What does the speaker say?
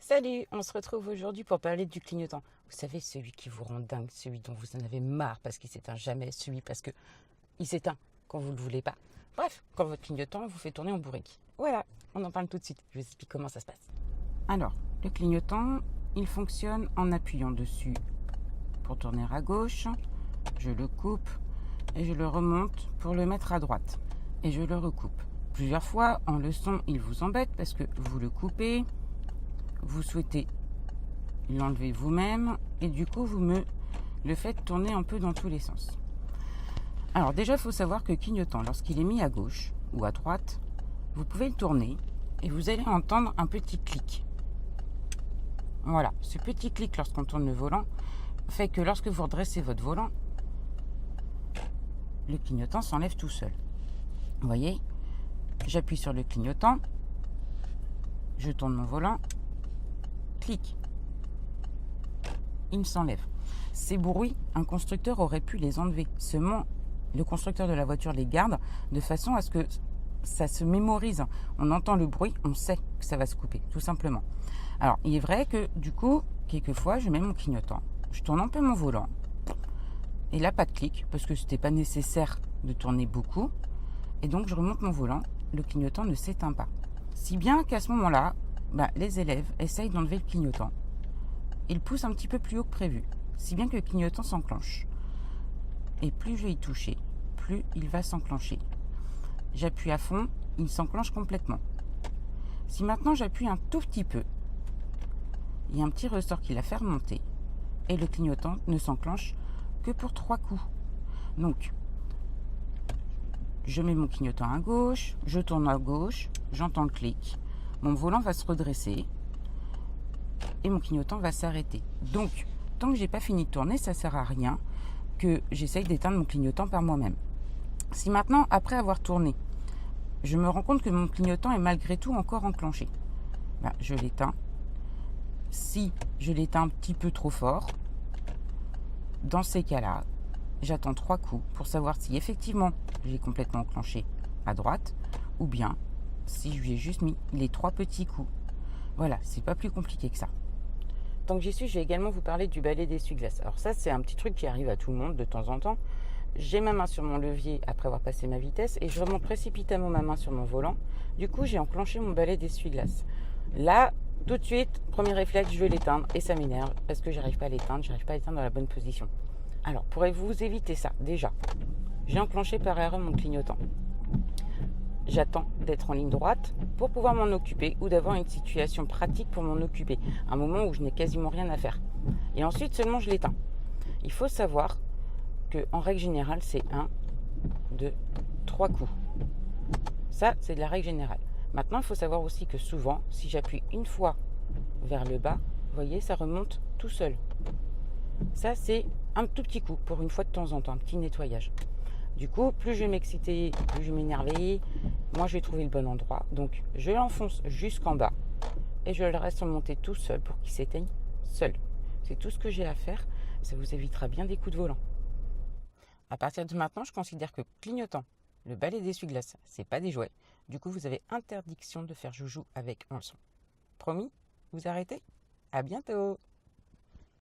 Salut, on se retrouve aujourd'hui pour parler du clignotant. Vous savez, celui qui vous rend dingue, celui dont vous en avez marre parce qu'il s'éteint jamais, celui parce que il s'éteint quand vous ne le voulez pas. Bref, quand votre clignotant vous fait tourner en bourrique. Voilà, on en parle tout de suite. Je vous explique comment ça se passe. Alors, le clignotant, il fonctionne en appuyant dessus pour tourner à gauche. Je le coupe et je le remonte pour le mettre à droite. Et je le recoupe. Plusieurs fois, en leçon, il vous embête parce que vous le coupez. Vous souhaitez l'enlever vous-même et du coup vous me le faites tourner un peu dans tous les sens. Alors déjà il faut savoir que clignotant, lorsqu'il est mis à gauche ou à droite, vous pouvez le tourner et vous allez entendre un petit clic. Voilà, ce petit clic lorsqu'on tourne le volant fait que lorsque vous redressez votre volant, le clignotant s'enlève tout seul. Vous voyez, j'appuie sur le clignotant, je tourne mon volant, clic, il s'enlève. Ces bruits, un constructeur aurait pu les enlever. Seulement, le constructeur de la voiture les garde de façon à ce que ça se mémorise. On entend le bruit, on sait que ça va se couper, tout simplement. Alors, il est vrai que du coup, quelquefois, je mets mon clignotant, je tourne un peu mon volant, et là, pas de clic, parce que c'était pas nécessaire de tourner beaucoup, et donc je remonte mon volant, le clignotant ne s'éteint pas. Si bien qu'à ce moment-là, les élèves essayent d'enlever le clignotant. Ils poussent un petit peu plus haut que prévu, si bien que le clignotant s'enclenche. Et plus je vais y toucher, plus il va s'enclencher. J'appuie à fond, il s'enclenche complètement. Si maintenant j'appuie un tout petit peu, il y a un petit ressort qui la fait remonter, et le clignotant ne s'enclenche que pour 3 coups. Donc, je mets mon clignotant à gauche, je tourne à gauche, j'entends le clic. Mon volant va se redresser et mon clignotant va s'arrêter. Donc, tant que j'ai pas fini de tourner, ça sert à rien que j'essaye d'éteindre mon clignotant par moi-même. Si maintenant, après avoir tourné, je me rends compte que mon clignotant est malgré tout encore enclenché, je l'éteins. Si je l'éteins un petit peu trop fort, dans ces cas-là, j'attends 3 coups pour savoir si effectivement j'ai complètement enclenché à droite ou bien si je lui ai juste mis les 3 petits coups. Voilà, c'est pas plus compliqué que ça. Tant que j'y suis, je vais également vous parler du balai d'essuie-glace. Alors ça, c'est un petit truc qui arrive à tout le monde de temps en temps. J'ai ma main sur mon levier après avoir passé ma vitesse et je remonte précipitamment ma main sur mon volant. Du coup, j'ai enclenché mon balai d'essuie-glace. Là, tout de suite, premier réflexe, je vais l'éteindre et ça m'énerve parce que j'arrive pas à l'éteindre, dans la bonne position. Alors, pourrez-vous éviter ça? Déjà, j'ai enclenché par erreur mon clignotant. J'attends d'être en ligne droite pour pouvoir m'en occuper ou d'avoir une situation pratique pour m'en occuper, un moment où je n'ai quasiment rien à faire. Et ensuite seulement je l'éteins. Il faut savoir qu'en règle générale, c'est 1, 2, 3 coups. Ça, c'est de la règle générale. Maintenant, il faut savoir aussi que souvent, si j'appuie une fois vers le bas, vous voyez, ça remonte tout seul. Ça, c'est un tout petit coup pour une fois de temps en temps, un petit nettoyage. Du coup, plus je vais m'exciter, plus je vais m'énerver, moi je vais trouver le bon endroit. Donc, je l'enfonce jusqu'en bas et je le laisse remonter tout seul pour qu'il s'éteigne seul. C'est tout ce que j'ai à faire. Ça vous évitera bien des coups de volant. À partir de maintenant, je considère que clignotant, le balai d'essuie-glace, c'est pas des jouets. Du coup, vous avez interdiction de faire joujou avec en leçon. Promis, vous arrêtez? À bientôt!